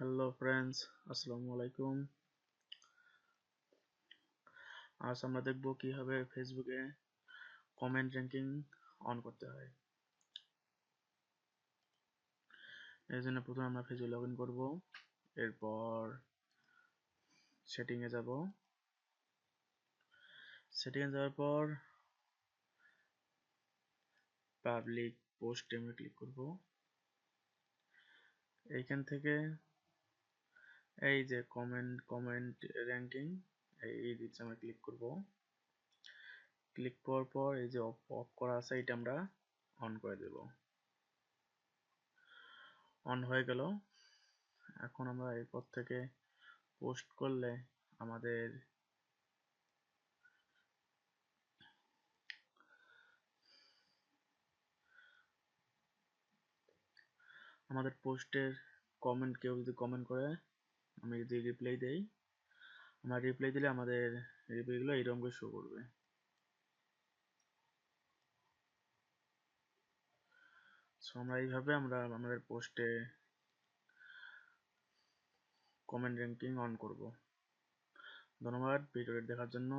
Hello friends, আসসালামু আলাইকুম। আজ আমরা দেখব কিভাবে ফেসবুকে কমেন্ট র্যাঙ্কিং অন করতে হয়। এর জন্য প্রথমে আমরা ফেসবুক লগ ইন করবো, এরপর সেটিংয়ে যাব। সেটিংয়ে যাওয়ার পর পাবলিক পোস্টে আমরা ক্লিক করব। এইখান থেকে এই যে কমেন্ট র্যাঙ্কিং এই দিচ্ছে আমরা ক্লিক করব। ক্লিক করার পর এই যে অফ করা আছে এটা আমরা অন করে দেব। অন হয়ে গেল। এখন আমরা এরপর থেকে পোস্ট করলে আমাদের পোস্টের কেউ যদি কমেন্ট করে, আমি যদি রিপ্লাই দেই, আমার রিপ্লাই দিলে আমাদের রিপ্লাইগুলো এইরকম করে শো করবে। সো আমরা এইভাবে আমাদের পোস্টে কমেন্ট র্যাঙ্কিং অন করব। ধন্যবাদ ভিডিওটি দেখার জন্য।